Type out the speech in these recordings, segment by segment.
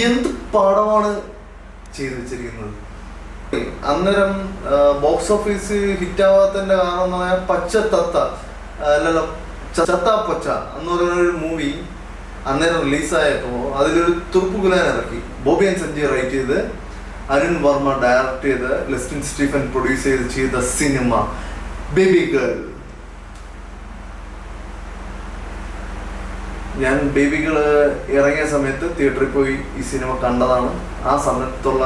എന്ത് പടമാണ് ചെയ്തു വെച്ചിരിക്കുന്നത്. അന്നേരം ബോക്സ് ഓഫീസ് ഹിറ്റാവാത്തതിന്റെ കാരണം എന്ന് പറഞ്ഞാൽ പച്ചത്തത്ത അല്ലല്ലോ ചത്താപ്പച്ച എന്ന് പറയുന്നൊരു മൂവി അന്നേരം റിലീസായപ്പോൾ അതിലൊരു തുറുപ്പ് ഗുലാൻ ഇറക്കി. ബോബി ആൻഡ് സഞ്ജയ് റൈറ്റ് ചെയ്ത്, അരുൺ വർമ്മ ഡയറക്റ്റ് ചെയ്ത്, ലെസ്റ്റിൻ സ്റ്റീഫൻ പ്രൊഡ്യൂസ് ചെയ്ത സിനിമ ബേബി ഗേൾ. ഞാൻ ബേബി ഗേൾ ഇറങ്ങിയ സമയത്ത് തിയേറ്ററിൽ പോയി ഈ സിനിമ കണ്ടതാണ്. ആ സമയത്തുള്ള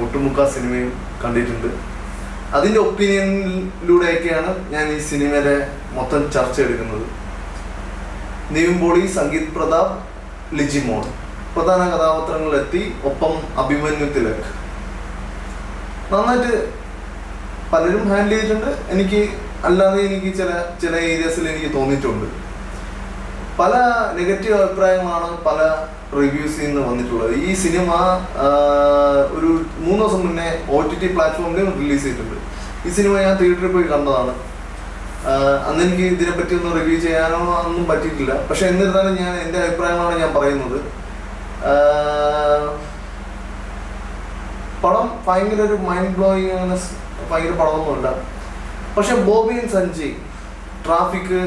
ഒട്ടുമുക്ക സിനിമയും കണ്ടിട്ടുണ്ട്. അതിൻ്റെ ഒപ്പീനിയനിലൂടെയൊക്കെയാണ് ഞാൻ ഈ സിനിമയുടെ മൊത്തം ചർച്ച എടുക്കുന്നത്. നിവിൻ പോളി, സംഗീത് പ്രതാപ്, ലിജിമോൾ പ്രധാന കഥാപാത്രങ്ങളിലെത്തി. ഒപ്പം അഭിമന്യു തിലക് നന്നായിട്ട് പലരും ഹാൻഡിൽ ചെയ്തിട്ടുണ്ട്. എനിക്ക് ചില ഏരിയസിൽ എനിക്ക് തോന്നിയിട്ടുണ്ട്. പല നെഗറ്റീവ് അഭിപ്രായങ്ങളാണ് പല റിവ്യൂസിൽ നിന്ന് വന്നിട്ടുള്ളത്. ഈ സിനിമ ഒരു 3 ദിവസം മുന്നേ OTT പ്ലാറ്റ്ഫോമിൽ റിലീസ് ചെയ്തിട്ടുണ്ട്. ഈ സിനിമ ഞാൻ തിയേറ്ററിൽ പോയി കണ്ടതാണ്. അന്ന് എനിക്ക് ഇതിനെപ്പറ്റി ഒന്നും റിവ്യൂ ചെയ്യാനോ ഒന്നും പറ്റിയിട്ടില്ല. പക്ഷെ എന്നിരുന്നാലും ഞാൻ എൻ്റെ അഭിപ്രായമാണ് ഞാൻ പറയുന്നത്. പടം ഭയങ്കര ഒരു മൈൻഡ് ബ്ലോയിങ്, അങ്ങനെ ഭയങ്കര പടമൊന്നുമില്ല. പക്ഷെ ബോബി ആൻഡ് സഞ്ജയ്, ട്രാഫിക്,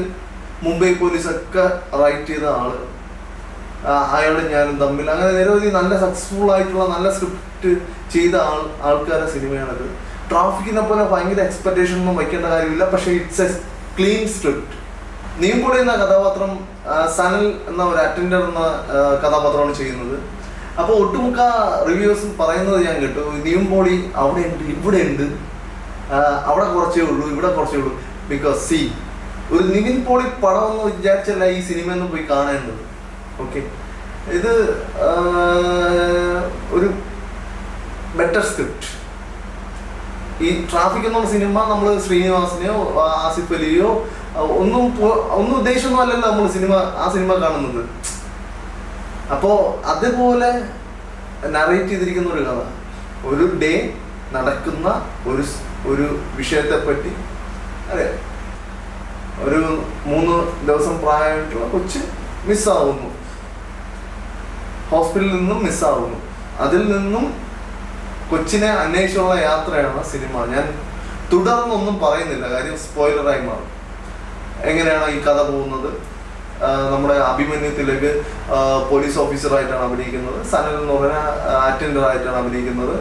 മുംബൈ പോലീസൊക്കെ റൈറ്റ് ചെയ്ത ആള്, അയാളും ഞാനും തമ്മിൽ, അങ്ങനെ നിരവധി നല്ല സക്സസ്ഫുൾ ആയിട്ടുള്ള നല്ല സ്ക്രിപ്റ്റ് ചെയ്ത ആൾക്കാരുടെ സിനിമയാണത്. ട്രാഫിക്കിനെ പോലെ ഭയങ്കര എക്സ്പെക്ടേഷൻ ഒന്നും വയ്ക്കേണ്ട കാര്യമില്ല. പക്ഷെ ഇറ്റ്സ് എ ക്ലീൻ സ്ക്രിപ്റ്റ്. നീമ്പോളി എന്ന കഥാപാത്രം സനൽ എന്ന ഒരു അറ്റൻഡർ എന്ന കഥാപാത്രമാണ് ചെയ്യുന്നത്. അപ്പോൾ ഒട്ടുമുക്ക റിവ്യൂസും പറയുന്നത് ഞാൻ കേട്ടു, നീമ്പോളി അവിടെ ഉണ്ട്, ഇവിടെ ഉണ്ട്, അവിടെ കുറച്ചേ ഉള്ളൂ, ഇവിടെ കുറച്ചേ ഉള്ളൂ. ബിക്കോസ് ഒരു നിവിൻ പോളി പടം എന്ന് വിചാരിച്ചല്ല ഈ സിനിമയൊന്നും പോയി കാണേണ്ടത്. ഓക്കെ, ഇത് ഒരു ബെറ്റർ സ്ക്രിപ്റ്റ്. ഈ ട്രാഫിക് എന്നുള്ള സിനിമ നമ്മൾ ശ്രീനിവാസനെയോ ആസിഫ് അലിയോ ഒന്നും ഉദ്ദേശമൊന്നും അല്ലല്ലോ നമ്മൾ ആ സിനിമ കാണുന്നത്. അപ്പോൾ അതുപോലെ നറേറ്റ് ചെയ്തിരിക്കുന്ന ഒരു കഥ, ഒരു ഡേ നടക്കുന്ന ഒരു വിഷയത്തെ പറ്റി. അതെ, ഒരു 3 ദിവസം പ്രായമായിട്ടുള്ള കൊച്ച് മിസ്സാവുന്നു, ഹോസ്പിറ്റലിൽ നിന്നും മിസ്സാവുന്നു. അതിൽ നിന്നും കൊച്ചിനെ അന്വേഷിച്ചുള്ള യാത്രയാണ് സിനിമ. ഞാൻ തുടർന്നൊന്നും പറയുന്നില്ല, കാര്യം സ്പോയിലറായി മാറും. എങ്ങനെയാണ് ഈ കഥ പോകുന്നത്? നമ്മുടെ അഭിമന്യു തിലക് പോലീസ് ഓഫീസറായിട്ടാണ് അഭിനയിക്കുന്നത്. സനൽ എന്ന് പറഞ്ഞാൽ അറ്റൻഡർ ആയിട്ടാണ് അഭിനയിക്കുന്നത്.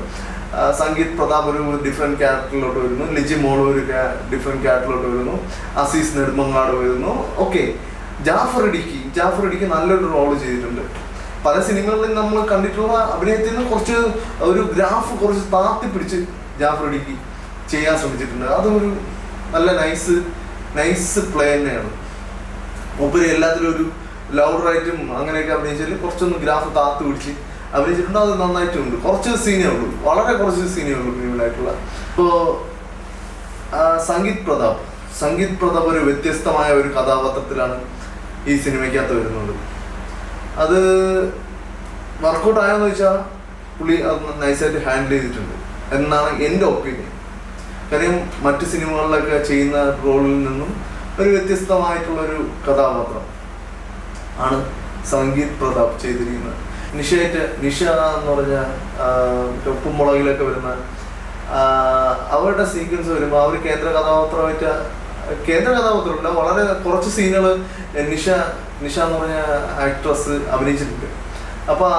സംഗീത് പ്രതാപ് ഒരു ഡിഫറെൻറ്റ് ക്യാരക്ടറിലോട്ട് വരുന്നു. ലിജിമോൾ ഒരു ഡിഫറെൻറ്റ് ക്യാരക്ടറിലോട്ട് വരുന്നു. അസീസ് നെടുമങ്ങാട് വരുന്നു. ഓക്കെ, ജാഫർ ഇടുക്കി നല്ലൊരു റോള് ചെയ്തിട്ടുണ്ട്. പല സിനിമകളിലും നമ്മൾ കണ്ടിട്ടുള്ള അഭിനയത്തിൽ നിന്ന് ഒരു ഗ്രാഫ് കുറച്ച് താത്തി പിടിച്ച് ജാഫർ ഇടുക്കി ചെയ്യാൻ ശ്രമിച്ചിട്ടുണ്ട്. അതൊരു നല്ല നൈസ് പ്ലേ തന്നെയാണ്. ഒപ്പര് എല്ലാത്തിലും ഒരു ലൗഡറായിട്ടും അങ്ങനെയൊക്കെ അഭിനയിച്ചാൽ കുറച്ചൊന്ന് ഗ്രാഫ് താത്ത് പിടിച്ച് അഭിനയിച്ചിട്ടുണ്ട്. അത് നന്നായിട്ടുണ്ട്. കുറച്ച് സീനേ ഉള്ളൂ, വളരെ കുറച്ച് സീനേ ഉള്ളൂ ഫിലിമിലായിട്ടുള്ള. ഇപ്പോൾ സംഗീത് പ്രതാപ് ഒരു വ്യത്യസ്തമായ ഒരു കഥാപാത്രത്തിലാണ് ഈ സിനിമയ്ക്കകത്ത് വരുന്നത്. അത് വർക്കൗട്ട് ആയെന്ന് വെച്ചാൽ പുള്ളി അത് നൈസായിട്ട് ഹാൻഡിൽ ചെയ്തിട്ടുണ്ട് എന്നാണ് എൻ്റെ ഒപ്പീനിയൻ. കാര്യം മറ്റ് സിനിമകളിലൊക്കെ ചെയ്യുന്ന റോളിൽ നിന്നും ഒരു വ്യത്യസ്തമായിട്ടുള്ളൊരു കഥാപാത്രം ആണ് സംഗീത് പ്രതാപ് ചെയ്തിരിക്കുന്നത്. നിഷ എന്ന് പറഞ്ഞ ഉപ്പും മുളകിലൊക്കെ വരുന്ന അവരുടെ സീക്വൻസ് വരുമ്പോൾ അവർ കേന്ദ്ര കഥാപാത്രമില്ല, വളരെ കുറച്ച് സീനുകൾ നിഷ എന്ന് പറഞ്ഞ ആക്ട്രസ് അഭിനയിച്ചിട്ടുണ്ട്. അപ്പോൾ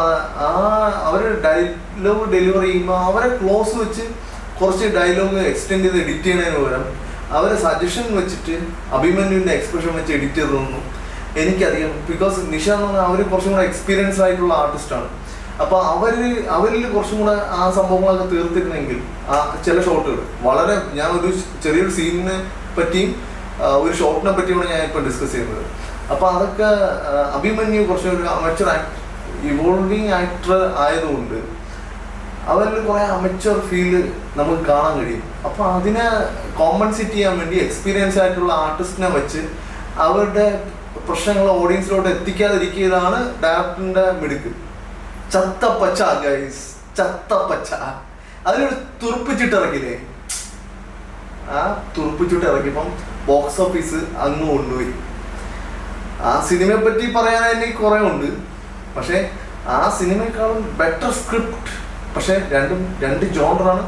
അവർ ഡയലോഗ് ഡെലിവറി ചെയ്യുമ്പോൾ അവരെ ക്ലോസ് വെച്ച് കുറച്ച് ഡയലോഗ് എക്സ്റ്റെൻഡ് ചെയ്ത് എഡിറ്റ് ചെയ്യുന്നതിന് പകരം അവരെ സജഷൻ വെച്ചിട്ട് അഭിമന്യുവിൻ്റെ എക്സ്പ്രഷൻ വെച്ച് എഡിറ്റ് ചെയ്ത് തന്നു. എനിക്കധികം ബിക്കോസ് നിഷ എന്ന് പറഞ്ഞാൽ അവർ കുറച്ചും കൂടെ എക്സ്പീരിയൻസ് ആയിട്ടുള്ള ആർട്ടിസ്റ്റാണ്. അപ്പോൾ അവരിൽ കുറച്ചും കൂടെ ആ സംഭവങ്ങളൊക്കെ തീർത്തിരുന്നെങ്കിൽ ചില ഷോട്ടുകൾ വളരെ, ഞാൻ ഒരു ചെറിയൊരു സീനിനെ പറ്റിയും ഒരു ഷോട്ടിനെ പറ്റിയാണ് ഞാൻ ഇപ്പോൾ ഡിസ്കസ് ചെയ്യുന്നത്. അപ്പോൾ അതൊക്കെ അഭിമന്യു കുറച്ചൊരു അമച്വർ ഇവോൾവിങ് ആക്ടർ ആയതുകൊണ്ട് അവരിൽ കുറേ അമച്വർ ഫീല് നമുക്ക് കാണാൻ കഴിയും. അപ്പോൾ അതിനെ കോമ്പൻസേറ്റ് ചെയ്യാൻ വേണ്ടി എക്സ്പീരിയൻസ് ആയിട്ടുള്ള ആർട്ടിസ്റ്റിനെ വെച്ച് അവരുടെ പ്രശ്നങ്ങൾ ഓഡിയൻസിലോട്ട് എത്തിക്കാതിരിക്കുകയാണ് ഡയറക്ടറിന്റെ മിടുക്ക്. ചത്തപ്പച്ച ഗൈസ്, ചത്തപ്പച്ച. അതിലൊരു തുറുപ്പിച്ചിട്ട് ഇറക്കില്ലേ, ആ തുറുപ്പിച്ചിട്ട് ഇറക്കിയപ്പം ബോക്സ് ഓഫീസ് അങ്ങ് കൊണ്ടുപോയി. ആ സിനിമയെ പറ്റി പറയാൻ എനിക്ക് കുറേ ഉണ്ട്. പക്ഷെ ആ സിനിമയെക്കാളും ബെറ്റർ സ്ക്രിപ്റ്റ്. പക്ഷെ രണ്ട് ജോണറാണ്.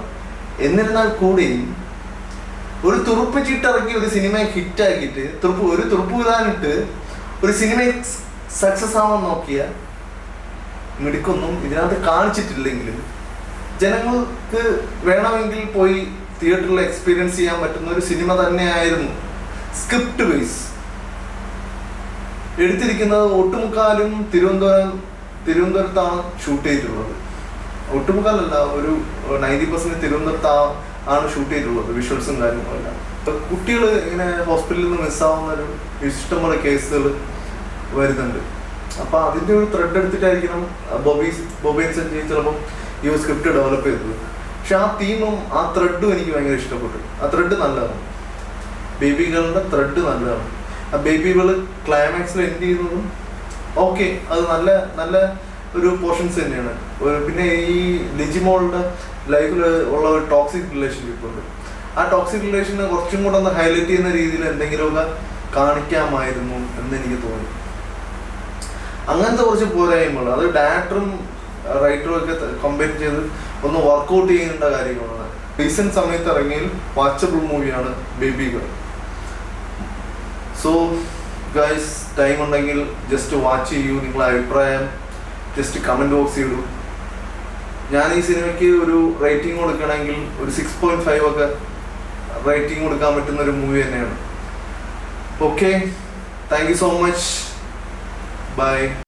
എന്നിരുന്നാൽ കൂടിയും ഒരു തുറുപ്പ് ചീട്ടിറക്കി ഒരു സിനിമയെ ഹിറ്റാക്കിയിട്ട് ഒരു തുറുപ്പ് വിധാനിട്ട് ഒരു സിനിമയെ സക്സസ് ആവാൻ നോക്കിയ മിടുക്കൊന്നും ഇതിനകത്ത് കാണിച്ചിട്ടില്ലെങ്കിലും ജനങ്ങൾക്ക് വേണമെങ്കിൽ പോയി തിയേറ്ററിൽ എക്സ്പീരിയൻസ് ചെയ്യാൻ പറ്റുന്ന ഒരു സിനിമ തന്നെയായിരുന്നു. സ്ക്രിപ്റ്റ് ബേസ് എടുത്തിരിക്കുന്നത് ഒട്ടുമുക്കാലും തിരുവനന്തപുരത്താണ് ഷൂട്ട് ചെയ്തിട്ടുള്ളത്. ഒട്ടുമുക്കാലല്ല, ഒരു 90% തിരുവനന്തപുരത്താണ് ഷൂട്ട് ചെയ്തിട്ടുള്ളത്, വിഷ്വൽസും കാര്യങ്ങളെല്ലാം. കുട്ടികൾ ഇങ്ങനെ ഹോസ്പിറ്റലിൽ നിന്ന് മിസ്സാവുന്ന ഒരു ഇഷ്ടംപോലെ കേസുകൾ വരുന്നുണ്ട്. അപ്പൊ അതിന്റെ ഒരു ത്രെഡ് എടുത്തിട്ടായിരിക്കണം ബോബി സഞ്ജയ് ചിലപ്പം ഈ ഒരു സ്ക്രിപ്റ്റ് ഡെവലപ്പ് ചെയ്തത്. പക്ഷെ ആ തീമും ആ ത്രെഡും എനിക്ക് ഭയങ്കര ഇഷ്ടപ്പെട്ടു. ആ ത്രെഡ് നല്ലതാണ്, ബേബി ഗേളിന്റെ ത്രെഡ് നല്ലതാണ്. ആ ബേബി ഗേൾ ക്ലൈമാക്സിൽ എൻഡ് ചെയ്യുന്നതും ഓക്കെ, അത് നല്ല നല്ല ഒരു പോർഷൻസ് തന്നെയാണ്. പിന്നെ ഈ ലിജിമോളുടെ ലൈഫിൽ ഉള്ള ഒരു ടോക്സിക് റിലേഷൻഷിപ്പ് ഉണ്ട്. ആ ടോക്സിക് റിലേഷനെ കുറച്ചും കൂടെ ഒന്ന് ഹൈലൈറ്റ് ചെയ്യുന്ന രീതിയിൽ എന്തെങ്കിലുമൊക്കെ കാണിക്കാമായിരുന്നു എന്ന് എനിക്ക് തോന്നി. അങ്ങനത്തെ കുറച്ച് പോരായ്മകൾ അത് ഡയറക്ടറും റൈറ്ററും ഒക്കെ കമ്പയർ ചെയ്ത് ഒന്ന് വർക്ക്ഔട്ട് ചെയ്യേണ്ട കാര്യങ്ങളാണ്. റീസെന്റ് സമയത്ത് ഇറങ്ങിയ വാച്ചബിൾ മൂവിയാണ് baby girl. So guys, time ഉണ്ടെങ്കിൽ ജസ്റ്റ് വാച്ച് ചെയ്യൂ. നിങ്ങളെ അഭിപ്രായം ജസ്റ്റ് കമന്റ് ബോക്സ് ചെയ്യൂ. ഞാൻ ഈ സിനിമയ്ക്ക് ഒരു റേറ്റിംഗ് കൊടുക്കണമെങ്കിൽ ഒരു 6.5 ഒക്കെ റേറ്റിംഗ് കൊടുക്കാൻ പറ്റുന്ന ഒരു മൂവി തന്നെയാണ്. Okay, thank you so much. By.